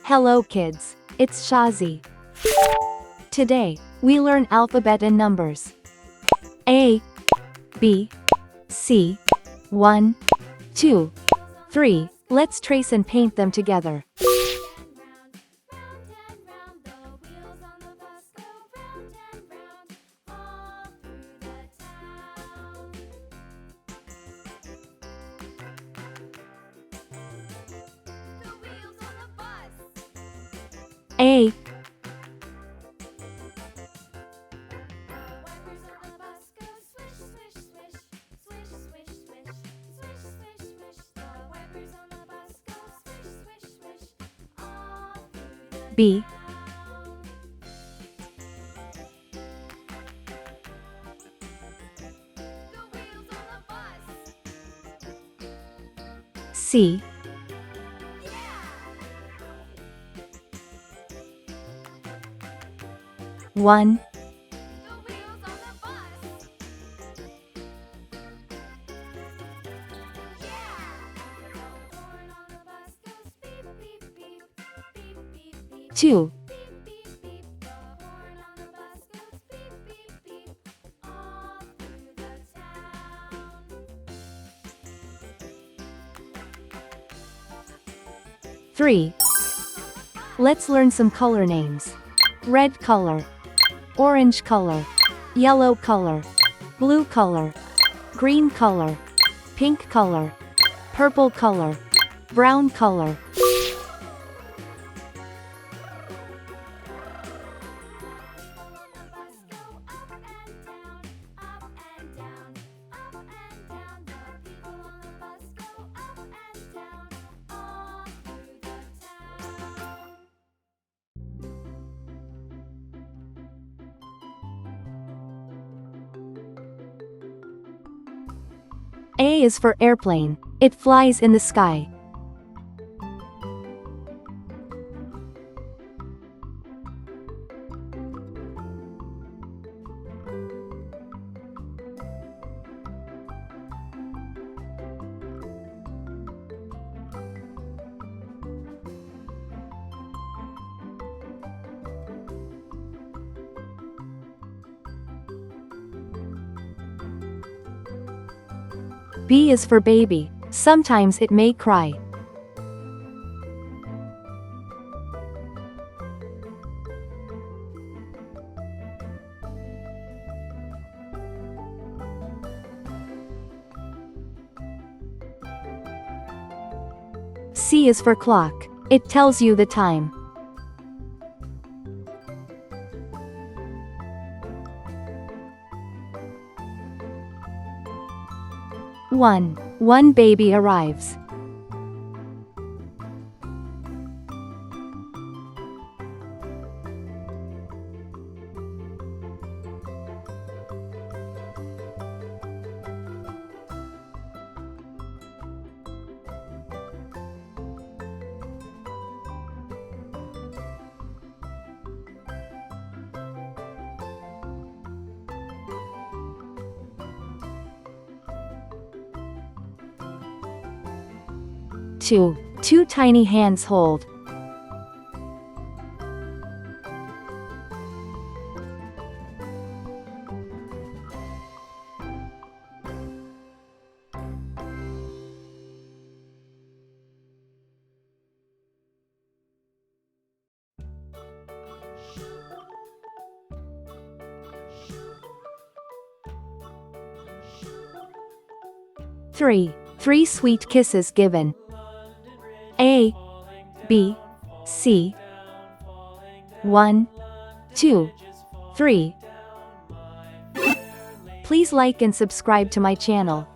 Hello kids, it's Shazi. Today, we learn alphabet and numbers. A, B, C, 1, 2, 3. Let's trace and paint them together. A, B, C, 1, 2, 3. Let's learn some color names. Red color, orange color, yellow color, blue color, green color, pink color, purple color, brown color. A is for airplane. It flies in the sky. B is for baby. Sometimes it may cry. C is for clock. It tells you the time. One baby arrives. Two tiny hands hold. Three sweet kisses given. A, B, C. 1, 2, 3. Please like and subscribe to my channel.